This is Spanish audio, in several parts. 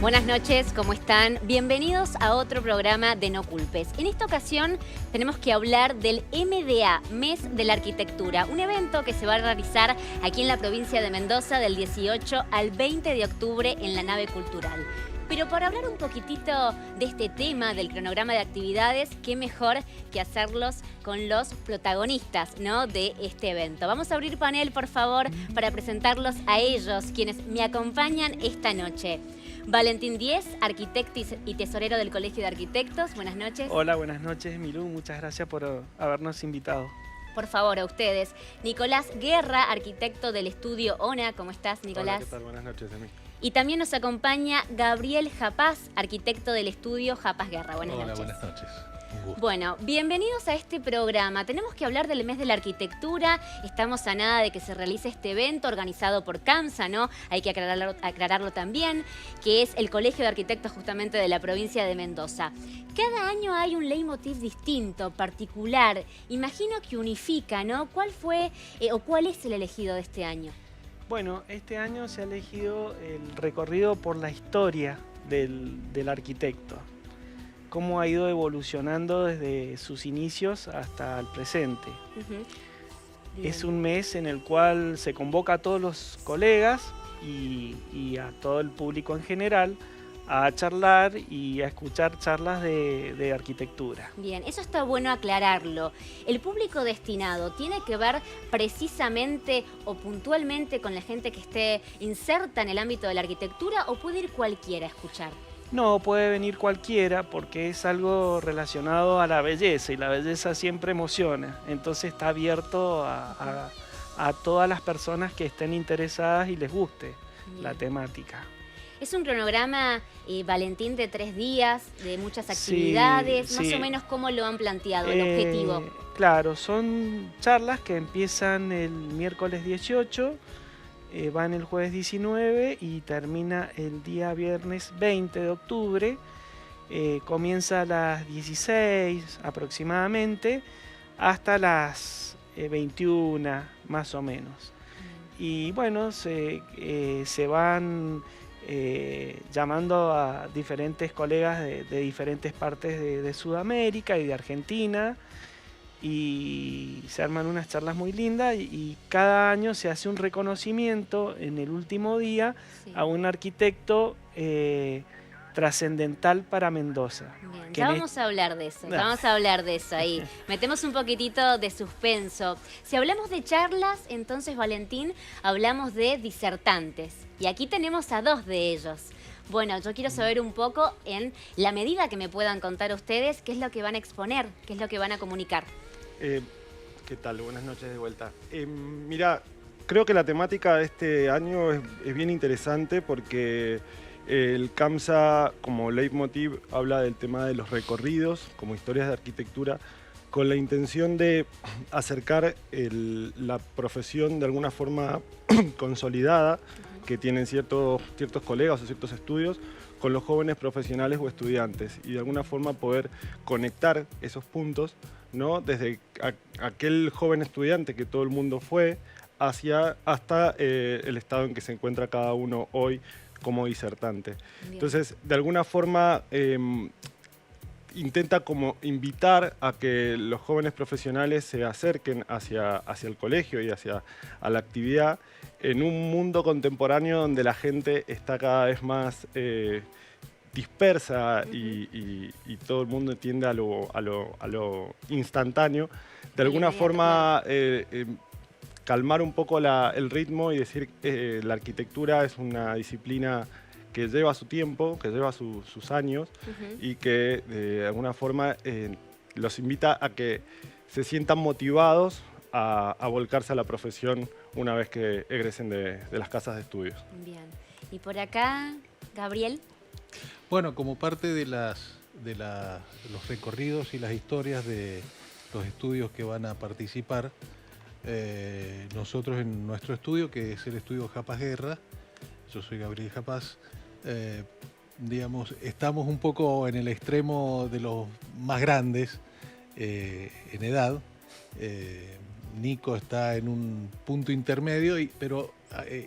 Buenas noches, ¿cómo están? Bienvenidos a otro programa de No Culpes. En esta ocasión tenemos que hablar del MDA, Mes de la Arquitectura, un evento que se va a realizar aquí en la provincia de Mendoza del 18 al 20 de octubre en la nave cultural. Pero para hablar un poquitito de este tema, del cronograma de actividades, qué mejor que hacerlos con los protagonistas, ¿no?, de este evento. Vamos a abrir panel, por favor, para presentarlos a ellos, quienes me acompañan esta noche. Valentín Díez, arquitecto y tesorero del Colegio de Arquitectos. Buenas noches. Hola, buenas noches, Milú. Muchas gracias por habernos invitado. Por favor, a ustedes. Nicolás Guerra, arquitecto del estudio ONA. ¿Cómo estás, Nicolás? Hola, ¿qué tal? Buenas noches, Emi. Y también nos acompaña Gabriel Japaz, arquitecto del estudio Japaz Guerra. Buenas noches. Hola, buenas noches. Un gusto. Bueno, bienvenidos a este programa. Tenemos que hablar del mes de la arquitectura. Estamos a nada de que se realice este evento organizado por CAMSA, ¿no? Hay que aclararlo también, que es el Colegio de Arquitectos justamente de la provincia de Mendoza. Cada año hay un leitmotiv distinto, particular. Imagino que unifica, ¿no? ¿Cuál fue o cuál es el elegido de este año? Bueno, este año se ha elegido el recorrido por la historia del arquitecto. Cómo ha ido evolucionando desde sus inicios hasta el presente. Es un mes en el cual se convoca a todos los colegas y a todo el público en general a charlar y a escuchar charlas de arquitectura. Bien, eso está bueno aclararlo. ¿El público destinado tiene que ver precisamente o puntualmente con la gente que esté inserta en el ámbito de la arquitectura o puede ir cualquiera a escuchar? No, puede venir cualquiera porque es algo relacionado a la belleza y la belleza siempre emociona. Entonces está abierto a todas las personas que estén interesadas y les guste la temática. Es un cronograma, Valentín, de 3 días, de muchas actividades. Sí, más sí. o menos cómo lo han planteado, el objetivo. Claro, son charlas que empiezan el miércoles 18, van el jueves 19 y termina el día viernes 20 de octubre. Comienza a las 16 aproximadamente hasta las 21 más o menos. Y bueno, se van llamando a diferentes colegas de diferentes partes de Sudamérica y de Argentina y se arman unas charlas muy lindas y cada año se hace un reconocimiento en el último día a un arquitecto trascendental para Mendoza. Bien, ya vamos a hablar de eso, vamos a hablar de eso ahí. Metemos un poquitito de suspenso. Si hablamos de charlas, entonces, Valentín, hablamos de disertantes. Y aquí tenemos a 2 de ellos. Bueno, yo quiero saber un poco, en la medida que me puedan contar ustedes, qué es lo que van a exponer, qué es lo que van a comunicar. ¿Qué tal? Buenas noches de vuelta. Mira, creo que la temática de este año es bien interesante porque el CAMSA, como leitmotiv, habla del tema de los recorridos como historias de arquitectura con la intención de acercar la profesión de alguna forma consolidada que tienen ciertos colegas o ciertos estudios con los jóvenes profesionales o estudiantes y de alguna forma poder conectar esos puntos, ¿no? Desde aquel joven estudiante que todo el mundo fue hasta el estado en que se encuentra cada uno hoy como disertante. Bien. Entonces, de alguna forma intenta como invitar a que los jóvenes profesionales se acerquen hacia el colegio y hacia la actividad en un mundo contemporáneo donde la gente está cada vez más dispersa y todo el mundo tiende a lo instantáneo. De alguna forma calmar un poco el ritmo y decir que la arquitectura es una disciplina que lleva su tiempo, que lleva sus años y que de alguna forma los invita a que se sientan motivados a volcarse a la profesión una vez que egresen de las casas de estudios. Bien. Y por acá, Gabriel. Bueno, como parte de los recorridos y las historias de los estudios que van a participar, nosotros en nuestro estudio, que es el estudio Japaz Guerra, yo soy Gabriel Japaz, digamos, estamos un poco en el extremo de los más grandes en edad. Nico está en un punto intermedio, pero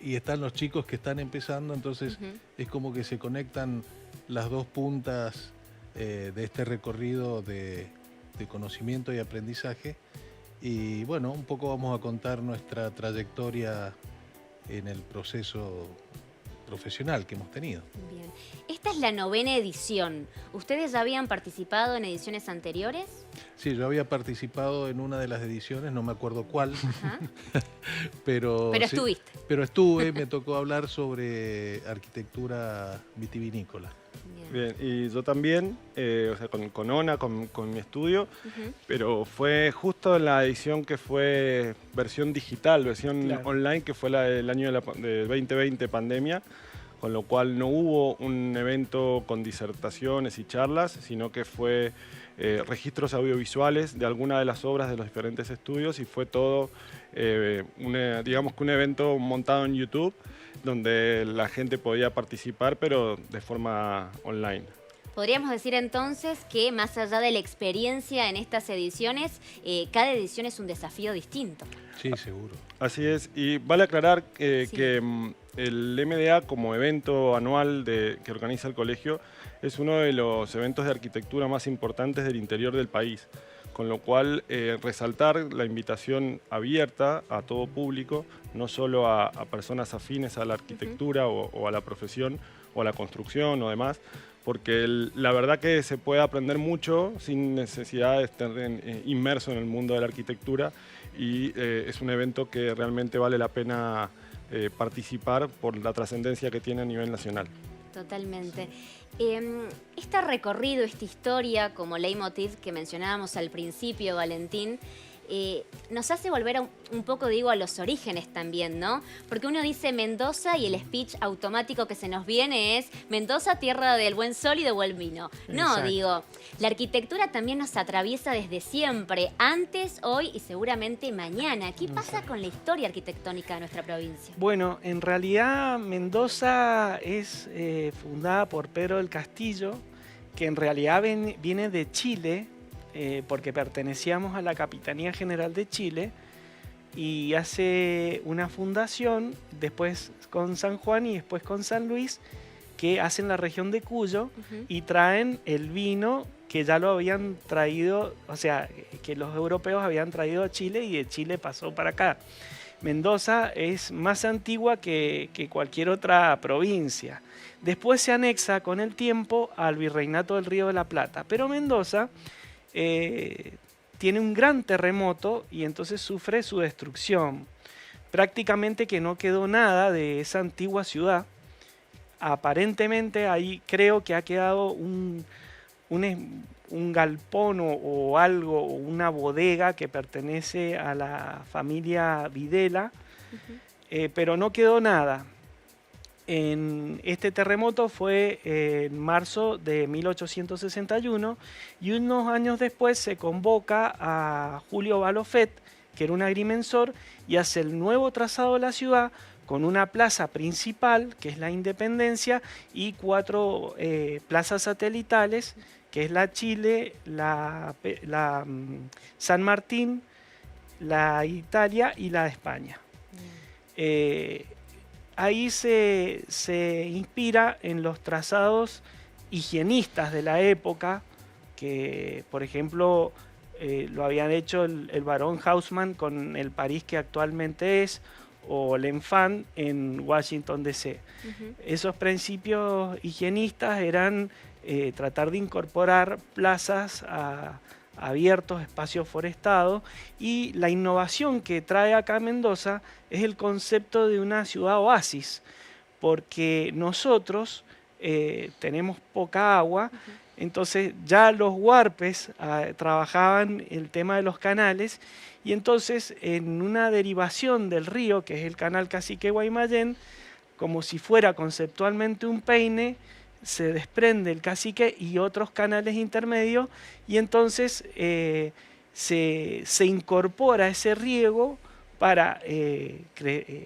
y están los chicos que están empezando, entonces es como que se conectan las dos puntas de este recorrido de conocimiento y aprendizaje. Y bueno, un poco vamos a contar nuestra trayectoria en el proceso profesional que hemos tenido. Bien. Esta es la 9ª edición. ¿Ustedes ya habían participado en ediciones anteriores? Sí, yo había participado en una de las ediciones, no me acuerdo cuál, pero sí, estuviste. Pero estuve, me tocó hablar sobre arquitectura vitivinícola. Bien, y yo también, o sea, con ONA, con mi estudio, pero fue justo en la edición que fue versión digital, versión online, que fue el año de 2020, pandemia, con lo cual no hubo un evento con disertaciones y charlas, sino que fue registros audiovisuales de alguna de las obras de los diferentes estudios y fue todo, digamos que un evento montado en YouTube, donde la gente podía participar, pero de forma online. Podríamos decir entonces que más allá de la experiencia en estas ediciones, cada edición es un desafío distinto. Sí, seguro. Así es, y vale aclarar que el MDA como evento anual que organiza el colegio es uno de los eventos de arquitectura más importantes del interior del país, con lo cual resaltar la invitación abierta a todo público, no solo a personas afines a la arquitectura o a la profesión o a la construcción o demás, porque la verdad que se puede aprender mucho sin necesidad de estar inmerso en el mundo de la arquitectura y es un evento que realmente vale la pena participar por la trascendencia que tiene a nivel nacional. Totalmente. Este recorrido, esta historia como leitmotiv que mencionábamos al principio, Valentín, nos hace volver un poco, digo, a los orígenes también, ¿no? Porque uno dice Mendoza y el speech automático que se nos viene es Mendoza, tierra del buen sol y de buen vino. No, exacto. Digo, la arquitectura también nos atraviesa desde siempre, antes, hoy y seguramente mañana. ¿Qué pasa con la historia arquitectónica de nuestra provincia? Bueno, en realidad Mendoza es fundada por Pedro del Castillo, que en realidad viene de Chile, porque pertenecíamos a la Capitanía General de Chile, y hace una fundación, después con San Juan y después con San Luis, que hacen la región de Cuyo y traen el vino que ya lo habían traído, o sea, que los europeos habían traído a Chile y de Chile pasó para acá. Mendoza es más antigua que cualquier otra provincia. Después se anexa con el tiempo al Virreinato del Río de la Plata, pero Mendoza tiene un gran terremoto y entonces sufre su destrucción. Prácticamente que no quedó nada de esa antigua ciudad. Aparentemente ahí creo que ha quedado un galpón o algo, o una bodega que pertenece a la familia Videla, pero no quedó nada. En este terremoto fue en marzo de 1861 y unos años después se convoca a Julio Balofet, que era un agrimensor, y hace el nuevo trazado de la ciudad con una plaza principal, que es la Independencia, y 4 plazas satelitales, que es la Chile, la San Martín, la Italia y la de España. Ahí se inspira en los trazados higienistas de la época, que por ejemplo lo habían hecho el barón Haussmann con el París que actualmente es, o L'Enfant en Washington DC. Esos principios higienistas eran tratar de incorporar plazas abiertos, espacios forestados, y la innovación que trae acá Mendoza es el concepto de una ciudad oasis, porque nosotros tenemos poca agua, entonces ya los huarpes trabajaban el tema de los canales, y entonces en una derivación del río, que es el canal Cacique-Guaymallén, como si fuera conceptualmente un peine, se desprende el Cacique y otros canales intermedios, y entonces se incorpora ese riego para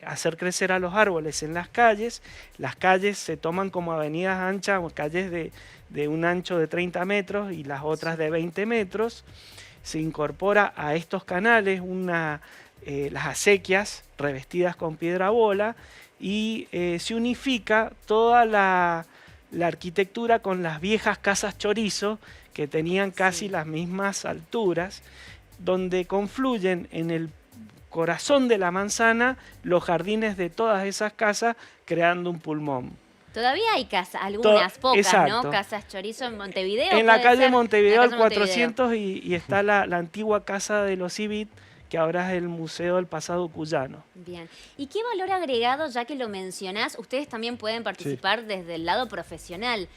hacer crecer a los árboles en las calles. Las calles se toman como avenidas anchas, o calles de un ancho de 30 metros y las otras de 20 metros. Se incorpora a estos canales una las acequias revestidas con piedra bola, y se unifica toda la arquitectura con las viejas casas chorizo que tenían casi las mismas alturas, donde confluyen en el corazón de la manzana los jardines de todas esas casas, creando un pulmón. Todavía hay casas, algunas, pocas, exacto. ¿no? Casas chorizo en Montevideo. En la calle ser? Montevideo En al la calle Montevideo. 400 y está la antigua casa de los Civit, que ahora es el Museo del Pasado Cuyano. Bien. ¿Y qué valor agregado, ya que lo mencionás, ustedes también pueden participar desde el lado profesional?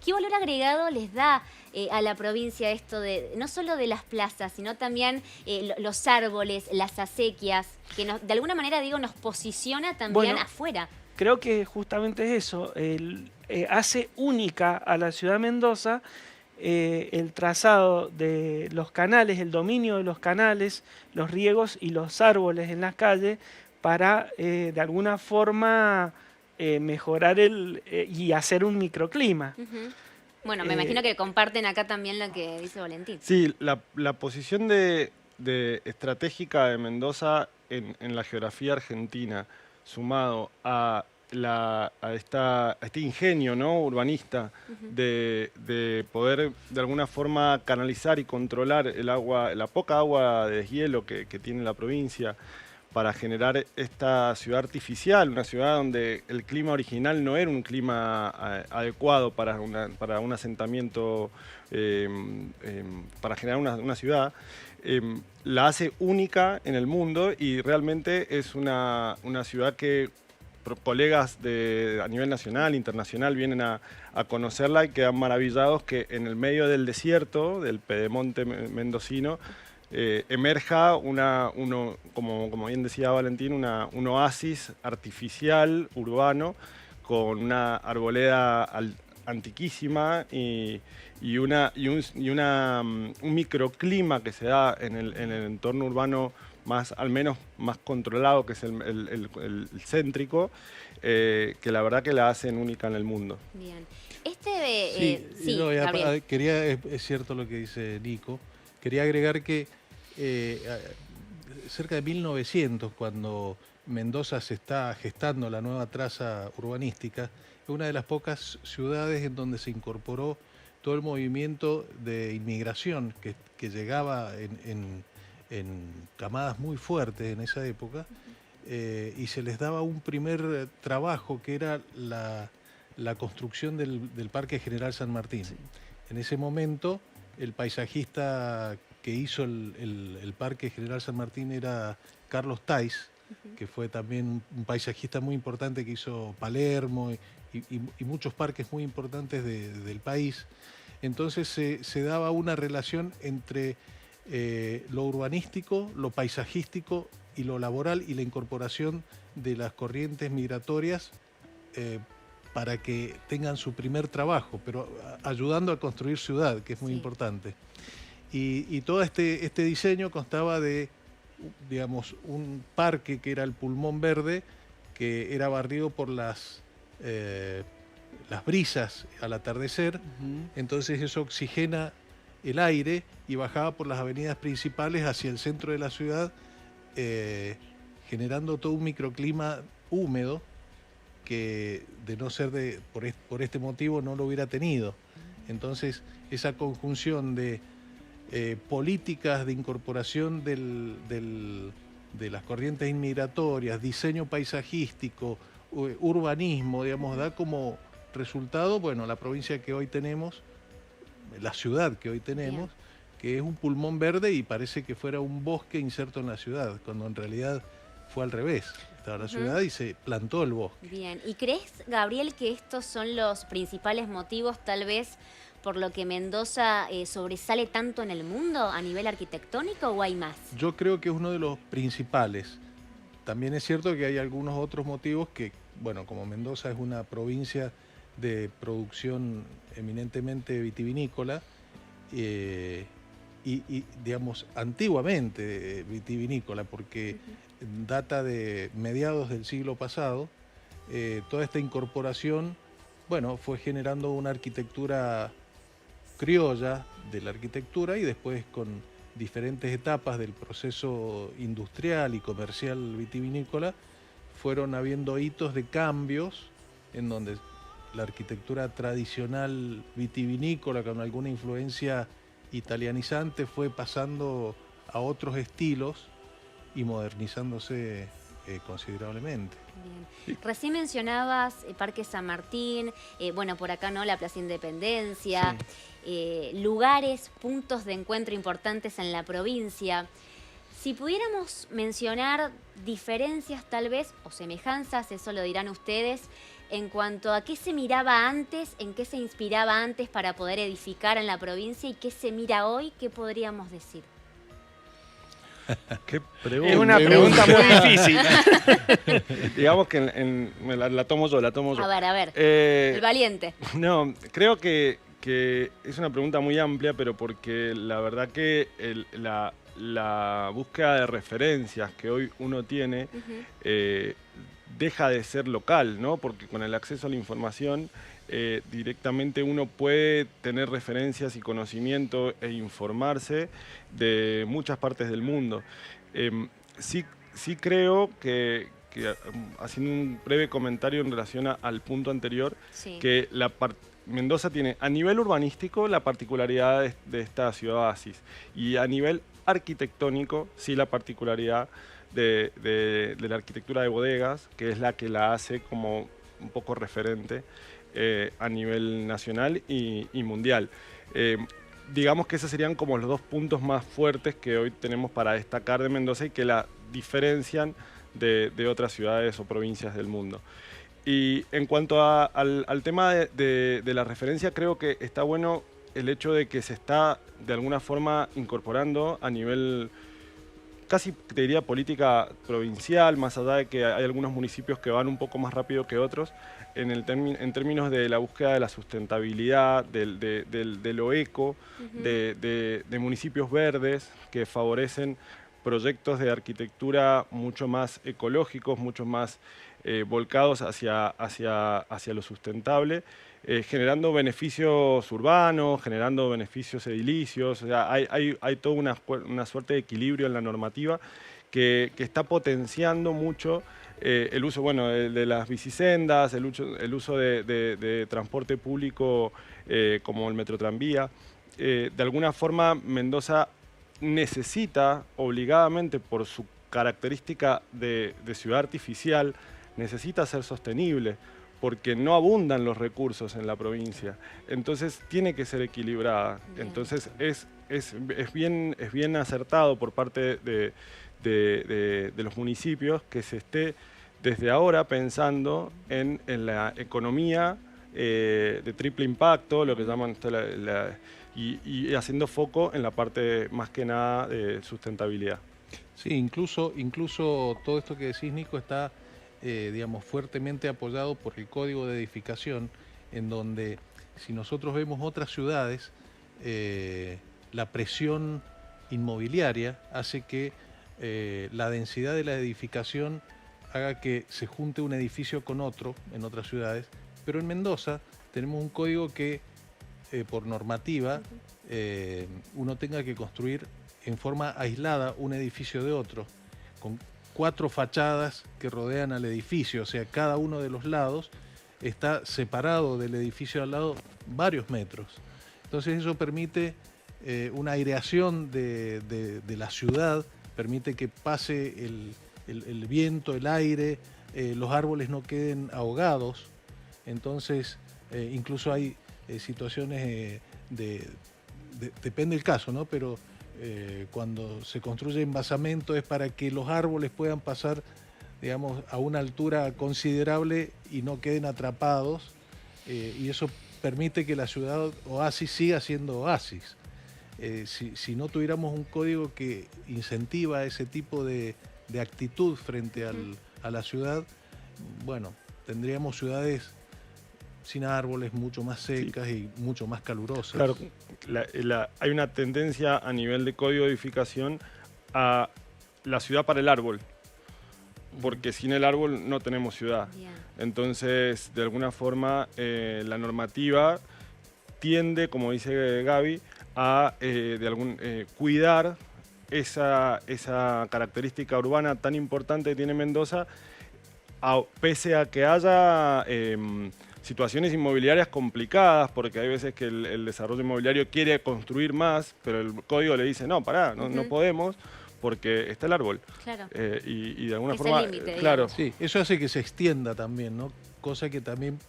¿Qué valor agregado les da a la provincia esto de no solo de las plazas, sino también los árboles, las acequias, que de alguna manera, digo, nos posiciona también afuera? Creo que justamente es eso, hace única a la ciudad de Mendoza el trazado de los canales, el dominio de los canales, los riegos y los árboles en las calles para de alguna forma mejorar y hacer un microclima. Bueno, me imagino que comparten acá también lo que dice Valentín. Sí, la posición de estratégica de Mendoza en la geografía argentina, sumado a este ingenio, ¿no?, urbanista de poder de alguna forma canalizar y controlar el agua, la poca agua de deshielo que tiene la provincia, para generar esta ciudad artificial, una ciudad donde el clima original no era un clima adecuado para un asentamiento, para generar una ciudad, la hace única en el mundo, y realmente es una ciudad que colegas a nivel nacional, internacional, vienen a conocerla y quedan maravillados que en el medio del desierto, del pedemonte mendocino, emerja como bien decía Valentín, un oasis artificial, urbano, con una arboleda antiquísima y un microclima que se da en el entorno urbano al menos más controlado, que es el céntrico, que la verdad que la hacen única en el mundo. Bien. Es cierto lo que dice Nico. Quería agregar que cerca de 1900, cuando Mendoza se está gestando la nueva traza urbanística, es una de las pocas ciudades en donde se incorporó todo el movimiento de inmigración que llegaba en camadas muy fuertes en esa época, y se les daba un primer trabajo que era la construcción del Parque General San Martín. Sí. En ese momento el paisajista que hizo el Parque General San Martín era Carlos Tais, que fue también un paisajista muy importante que hizo Palermo y muchos parques muy importantes del país. Entonces se daba una relación entre lo urbanístico, lo paisajístico y lo laboral, y la incorporación de las corrientes migratorias para que tengan su primer trabajo, pero ayudando a construir ciudad, que es muy importante. Y todo este diseño constaba de, digamos, un parque que era el Pulmón Verde, que era barrido por las brisas al atardecer. Entonces eso oxigena el aire y bajaba por las avenidas principales hacia el centro de la ciudad, generando todo un microclima húmedo que, de no ser por este motivo, no lo hubiera tenido. Entonces esa conjunción de políticas de incorporación de las corrientes inmigratorias, diseño paisajístico, urbanismo, digamos, da como resultado, bueno, la provincia que hoy tenemos, la ciudad que hoy tenemos, que es un pulmón verde y parece que fuera un bosque inserto en la ciudad, cuando en realidad fue al revés. Estaba la ciudad y se plantó el bosque. Bien, ¿y crees, Gabriel, que estos son los principales motivos, tal vez, por lo que Mendoza sobresale tanto en el mundo a nivel arquitectónico, o hay más? Yo creo que es uno de los principales. También es cierto que hay algunos otros motivos que, bueno, como Mendoza es una provincia de producción eminentemente vitivinícola, y digamos, antiguamente vitivinícola, porque data de mediados del siglo pasado, toda esta incorporación, bueno, fue generando una arquitectura criolla de la arquitectura, y después con diferentes etapas del proceso industrial y comercial vitivinícola, fueron habiendo hitos de cambios en donde la arquitectura tradicional vitivinícola, con alguna influencia italianizante, fue pasando a otros estilos y modernizándose considerablemente. Bien. Recién mencionabas Parque San Martín, bueno, por acá no, la Plaza Independencia, lugares, puntos de encuentro importantes en la provincia. Si pudiéramos mencionar diferencias tal vez, o semejanzas, eso lo dirán ustedes, en cuanto a qué se miraba antes, en qué se inspiraba antes para poder edificar en la provincia y qué se mira hoy, ¿qué podríamos decir? ¿Qué pregunta? Es una pregunta muy difícil. Digamos que la tomo yo. A ver, el valiente. No, creo que es una pregunta muy amplia, pero porque la verdad que la búsqueda de referencias que hoy uno tiene deja de ser local, ¿no? Porque con el acceso a la información directamente uno puede tener referencias y conocimiento e informarse de muchas partes del mundo. Sí creo que haciendo un breve comentario en relación al punto anterior, que Mendoza tiene a nivel urbanístico la particularidad de esta ciudad oasis y a nivel arquitectónico sí la particularidad de la arquitectura de bodegas, que es la que la hace como un poco referente a nivel nacional y mundial. Digamos que esos serían como los dos puntos más fuertes que hoy tenemos para destacar de Mendoza y que la diferencian de otras ciudades o provincias del mundo. Y en cuanto al tema de la referencia, creo que está bueno el hecho de que se está de alguna forma incorporando a nivel casi te diría política provincial, más allá de que hay algunos municipios que van un poco más rápido que otros, en términos de la búsqueda de la sustentabilidad, de lo eco, de municipios verdes que favorecen proyectos de arquitectura mucho más ecológicos, mucho más volcados hacia lo sustentable, generando beneficios urbanos, generando beneficios edilicios. O sea, hay toda una suerte de equilibrio en la normativa que está potenciando mucho el uso de las bicisendas, el uso de transporte público como el metrotranvía. De alguna forma, Mendoza necesita, obligadamente por su característica de ciudad artificial, necesita ser sostenible, porque no abundan los recursos en la provincia. Entonces tiene que ser equilibrada. Bien. Entonces es bien acertado por parte de los municipios que se esté desde ahora pensando en la economía de triple impacto, lo que llaman y haciendo foco en la parte más que nada de sustentabilidad. Sí, incluso todo esto que decís, Nico, está digamos, fuertemente apoyado por el Código de Edificación, en donde si nosotros vemos otras ciudades, la presión inmobiliaria hace que la densidad de la edificación haga que se junte un edificio con otro en otras ciudades, pero en Mendoza tenemos un código que por normativa uno tenga que construir en forma aislada un edificio de otro, con 4 fachadas que rodean al edificio, o sea, cada uno de los lados está separado del edificio al lado varios metros. Entonces eso permite una aireación de la ciudad, permite que pase el viento, el aire, los árboles no queden ahogados. Entonces incluso hay situaciones depende del caso, ¿no? Pero cuando se construye embasamento es para que los árboles puedan pasar, digamos, a una altura considerable y no queden atrapados, y eso permite que la ciudad oasis siga siendo oasis. Si no tuviéramos un código que incentiva ese tipo de actitud frente a la ciudad, bueno, tendríamos ciudades sin árboles, mucho más secas y mucho más calurosas. Claro, hay una tendencia a nivel de código de edificación a la ciudad para el árbol, porque sin el árbol no tenemos ciudad. Yeah. Entonces, de alguna forma, la normativa tiende, como dice Gaby, a cuidar esa característica urbana tan importante que tiene Mendoza, pese a que haya situaciones inmobiliarias complicadas, porque hay veces que el desarrollo inmobiliario quiere construir más, pero el código le dice, no, pará, no podemos, porque está el árbol. Claro. Y de alguna Es forma, el límite, claro, Sí, eso hace que se extienda también, ¿no? Cosa que también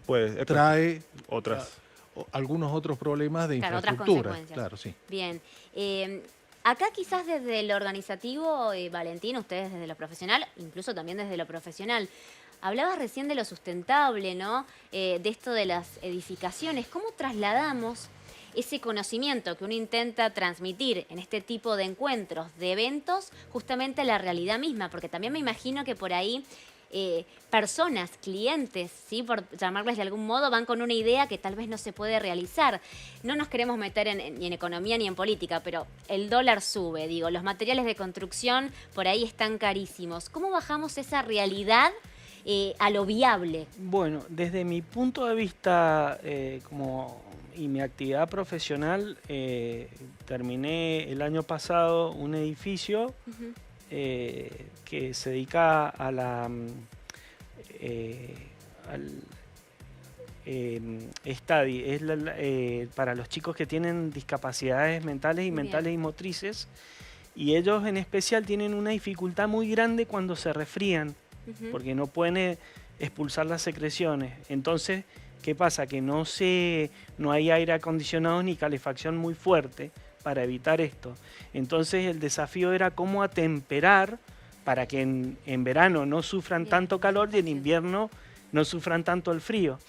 puede trae otras. algunos otros problemas de Claro, otras infraestructura. consecuencias. Claro, sí. Bien. Acá quizás desde lo organizativo, Valentín, ustedes desde lo profesional, incluso también desde lo profesional, hablabas recién de lo sustentable, ¿no? De esto de las edificaciones. ¿Cómo trasladamos ese conocimiento que uno intenta transmitir en este tipo de encuentros, de eventos, justamente a la realidad misma? Porque también me imagino que por ahí personas, clientes, ¿sí? Por llamarles de algún modo, van con una idea que tal vez no se puede realizar. No nos queremos meter ni en economía ni en política, pero el dólar sube, digo, los materiales de construcción por ahí están carísimos. ¿Cómo bajamos esa realidad a lo viable? Bueno, desde mi punto de vista y mi actividad profesional, terminé el año pasado un edificio que se dedica a la study, es para los chicos que tienen discapacidades mentales y Bien. mentales y motrices, y ellos en especial tienen una dificultad muy grande cuando se resfrían, porque no pueden expulsar las secreciones. Entonces, ¿qué pasa? Que no hay aire acondicionado ni calefacción muy fuerte para evitar esto. Entonces el desafío era cómo atemperar para que en verano no sufran tanto calor y en invierno no sufran tanto el frío.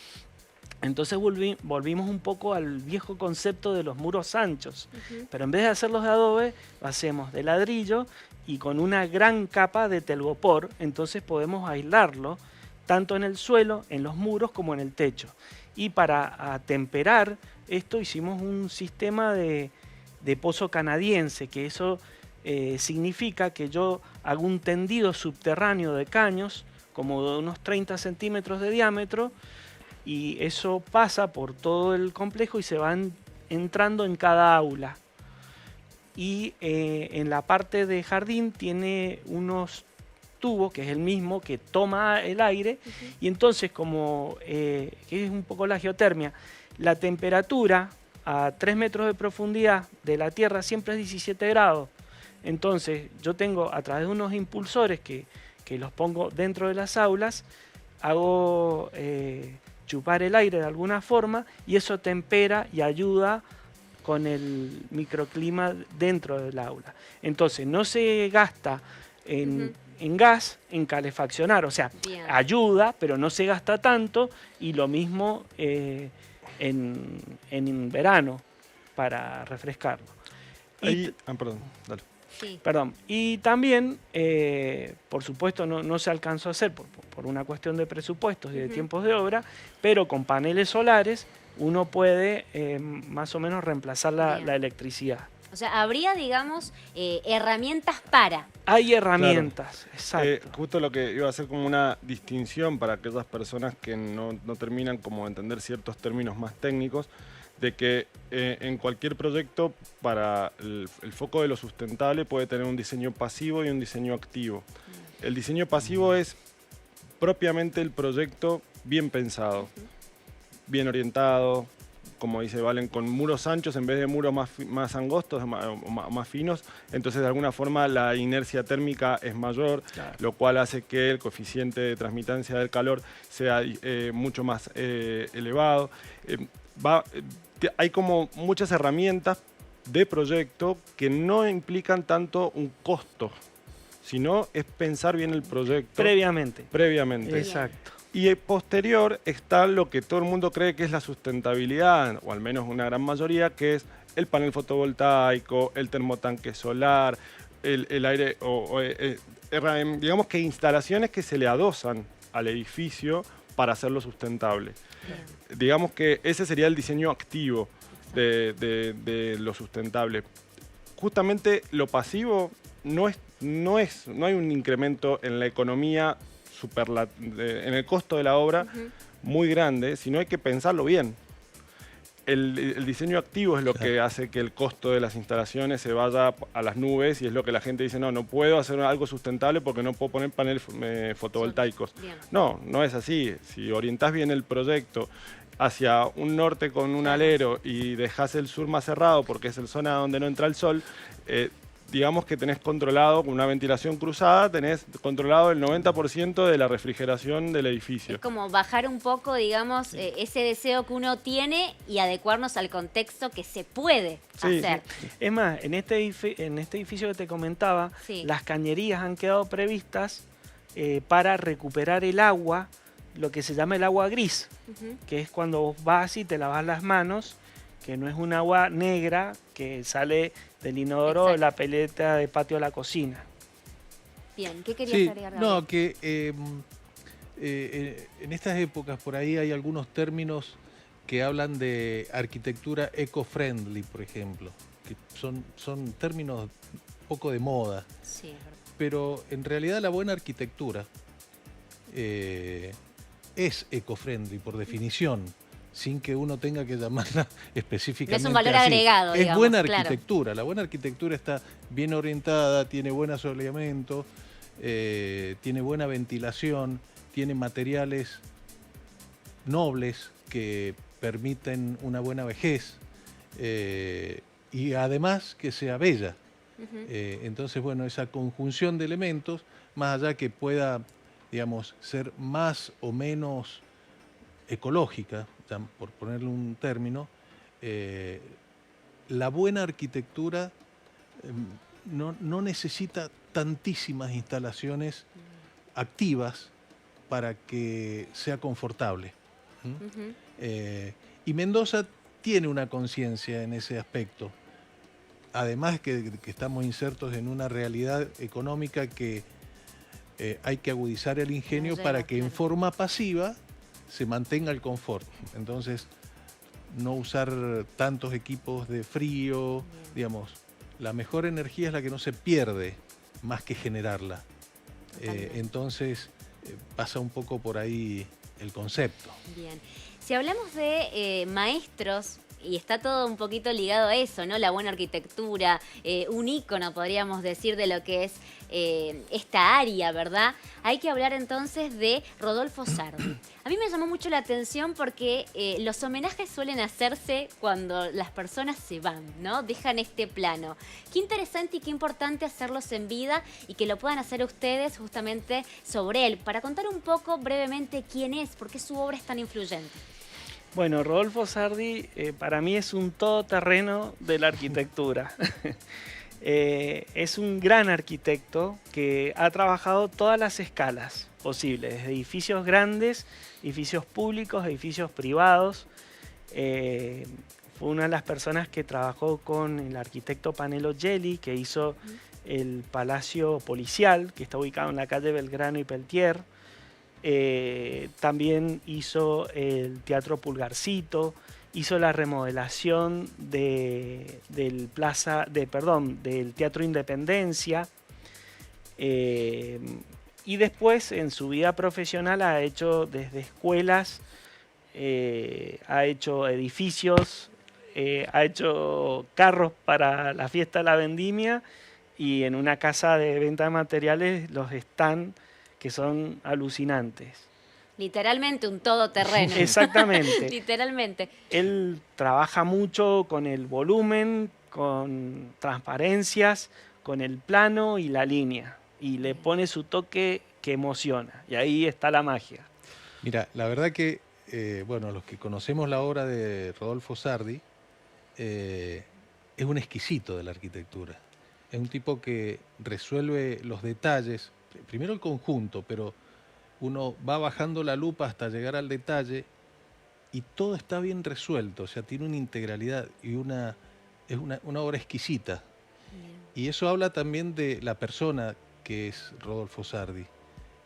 Entonces volvimos un poco al viejo concepto de los muros anchos, pero en vez de hacerlos de adobe, lo hacemos de ladrillo y con una gran capa de telgopor, entonces podemos aislarlo tanto en el suelo, en los muros, como en el techo. Y para atemperar esto hicimos un sistema de pozo canadiense, que eso significa que yo hago un tendido subterráneo de caños, como de unos 30 centímetros de diámetro, y eso pasa por todo el complejo y se van entrando en cada aula. Y en la parte de jardín tiene unos tubos, que es el mismo, que toma el aire, y entonces que es un poco la geotermia, la temperatura a 3 metros de profundidad de la tierra siempre es 17 grados. Entonces yo tengo a través de unos impulsores que los pongo dentro de las aulas, hago chupar el aire de alguna forma y eso tempera y ayuda con el microclima dentro del aula. Entonces no se gasta en gas, en calefaccionar, o sea, Bien. ayuda, pero no se gasta tanto, y lo mismo en verano para refrescarlo. Perdón, dale. Sí. Perdón. Y también, por supuesto, no se alcanzó a hacer por una cuestión de presupuestos y de tiempos de obra, pero con paneles solares uno puede más o menos reemplazar la electricidad. O sea, habría, digamos, herramientas para. Hay herramientas, exacto. Justo lo que iba a hacer como una distinción para aquellas personas que no terminan como de entender ciertos términos más técnicos, de que en cualquier proyecto para el foco de lo sustentable puede tener un diseño pasivo y un diseño activo. El diseño pasivo es propiamente el proyecto bien pensado, bien orientado, como dice Valen, con muros anchos en vez de muros más angostos, más finos. Entonces, de alguna forma, la inercia térmica es mayor, claro, lo cual hace que el coeficiente de transmitancia del calor sea mucho más elevado. Hay como muchas herramientas de proyecto que no implican tanto un costo, sino es pensar bien el proyecto. Previamente. Exacto. Y posterior está lo que todo el mundo cree que es la sustentabilidad, o al menos una gran mayoría, que es el panel fotovoltaico, el termotanque solar, el aire, digamos que instalaciones que se le adosan al edificio para hacerlo sustentable. Bien. Digamos que ese sería el diseño activo de lo sustentable. Justamente lo pasivo no hay un incremento en la economía en el costo de la obra muy grande, sino hay que pensarlo bien. el diseño activo es lo que hace que el costo de las instalaciones se vaya a las nubes y es lo que la gente dice, no, no puedo hacer algo sustentable porque no puedo poner paneles fotovoltaicos. Bien. No, no es así. Si orientás bien el proyecto hacia un norte con un alero y dejás el sur más cerrado porque es la zona donde no entra el sol, digamos que tenés controlado, con una ventilación cruzada, tenés controlado el 90% de la refrigeración del edificio. Es como bajar un poco, digamos, ese deseo que uno tiene y adecuarnos al contexto que se puede hacer. Sí. Es más, en este edificio que te comentaba, las cañerías han quedado previstas para recuperar el agua, lo que se llama el agua gris, que es cuando vos vas y te lavas las manos, que no es un agua negra que sale del inodoro de la pileta de patio a la cocina. Bien, ¿qué querías agregar? No, que en estas épocas por ahí hay algunos términos que hablan de arquitectura eco-friendly, por ejemplo, que son términos poco de moda. Sí, es verdad. Pero en realidad la buena arquitectura es eco-friendly por definición, sin que uno tenga que llamarla específicamente. No es un valor así. agregado, digamos. Es buena arquitectura. La buena arquitectura está bien orientada, tiene buen asoleamiento, tiene buena ventilación, tiene materiales nobles que permiten una buena vejez y además que sea bella. Entonces, bueno, esa conjunción de elementos, más allá que pueda, digamos, ser más o menos ecológica, por ponerle un término, la buena arquitectura no necesita tantísimas instalaciones activas para que sea confortable. Y Mendoza tiene una conciencia en ese aspecto. Además que estamos insertos en una realidad económica que hay que agudizar el ingenio para que en forma pasiva se mantenga el confort. Entonces, no usar tantos equipos de frío, digamos, la mejor energía es la que no se pierde más que generarla. Entonces, pasa un poco por ahí el concepto. Bien. Si hablamos de maestros, y está todo un poquito ligado a eso, ¿no? La buena arquitectura, un ícono, podríamos decir, de lo que es esta área, ¿verdad? Hay que hablar entonces de Rodolfo Sardi. A mí me llamó mucho la atención porque los homenajes suelen hacerse cuando las personas se van, ¿no? Dejan este plano. Qué interesante y qué importante hacerlos en vida y que lo puedan hacer ustedes justamente sobre él. Para contar un poco brevemente quién es, por qué su obra es tan influyente. Bueno, Rodolfo Sardi para mí es un todoterreno de la arquitectura. Es un gran arquitecto que ha trabajado todas las escalas posibles, desde edificios grandes, edificios públicos, edificios privados. Fue una de las personas que trabajó con el arquitecto Panelo Gelli, que hizo el Palacio Policial, que está ubicado en la calle Belgrano y Peltier. También hizo el Teatro Pulgarcito, hizo la remodelación del Teatro Independencia, y después en su vida profesional ha hecho desde escuelas, ha hecho edificios, ha hecho carros para la fiesta de la vendimia y en una casa de venta de materiales los stands que son alucinantes. Literalmente un todoterreno. Exactamente. Literalmente. Él trabaja mucho con el volumen, con transparencias, con el plano y la línea. Y le pone su toque que emociona. Y ahí está la magia. Mira, la verdad que, bueno, los que conocemos la obra de Rodolfo Sardi, es un exquisito de la arquitectura. Es un tipo que resuelve los detalles, primero el conjunto, pero uno va bajando la lupa hasta llegar al detalle y todo está bien resuelto, o sea, tiene una integralidad y es una obra exquisita. Bien. Y eso habla también de la persona que es Rodolfo Sardi.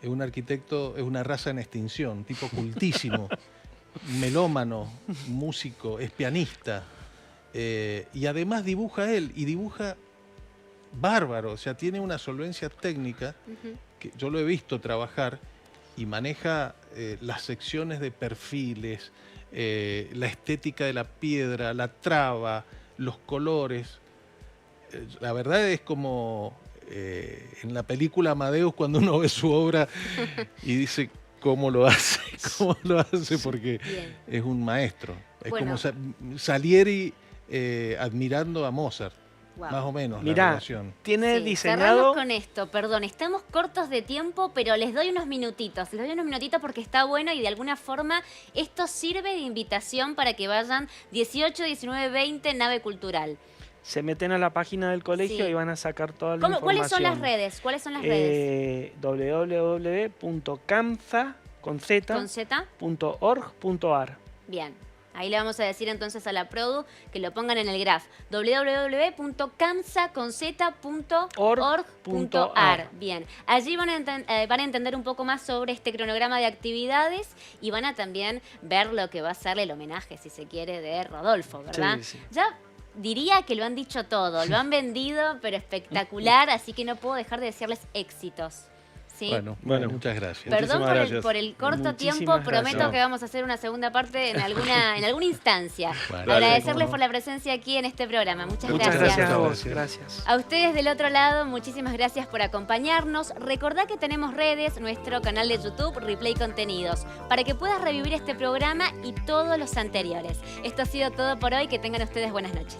Es un arquitecto, es una raza en extinción, un tipo cultísimo, melómano, músico, es pianista, y además dibuja él, y dibuja bárbaro, o sea, tiene una solvencia técnica que yo lo he visto trabajar y maneja las secciones de perfiles, la estética de la piedra, la traba, los colores. La verdad es como en la película Amadeus, cuando uno ve su obra y dice cómo lo hace, porque Bien. es un maestro. Es Bueno. como Salieri admirando a Mozart, Wow. más o menos, la Mirá, relación. tiene Sí, diseñado... cerramos con esto, perdón, estamos cortos de tiempo, pero les doy unos minutitos porque está bueno y de alguna forma esto sirve de invitación para que vayan 18, 19, 20, Nave Cultural. Se meten a la página del colegio Sí. y van a sacar toda la información. ¿Cuáles son las redes? www.camsa.org.ar. Bien, ahí le vamos a decir entonces a la Produ que lo pongan en el graph. www.camsa.org.ar. Bien, allí van a entender un poco más sobre este cronograma de actividades y van a también ver lo que va a ser el homenaje, si se quiere, de Rodolfo, ¿verdad? Sí, sí. Ya diría que lo han dicho todo, lo han vendido, pero espectacular, así que no puedo dejar de desearles éxitos. ¿Sí? Bueno, muchas gracias. Perdón Muchísimas gracias. por el corto Muchísimas tiempo, gracias. prometo que vamos a hacer una segunda parte en alguna instancia. Bueno, Agradecerles cómo por la presencia aquí en este programa. Muchas Muchas gracias. gracias a vos, Gracias. gracias. A ustedes del otro lado, muchísimas gracias por acompañarnos. Recordá que tenemos redes, nuestro canal de YouTube, Replay Contenidos, para que puedas revivir este programa y todos los anteriores. Esto ha sido todo por hoy. Que tengan ustedes buenas noches.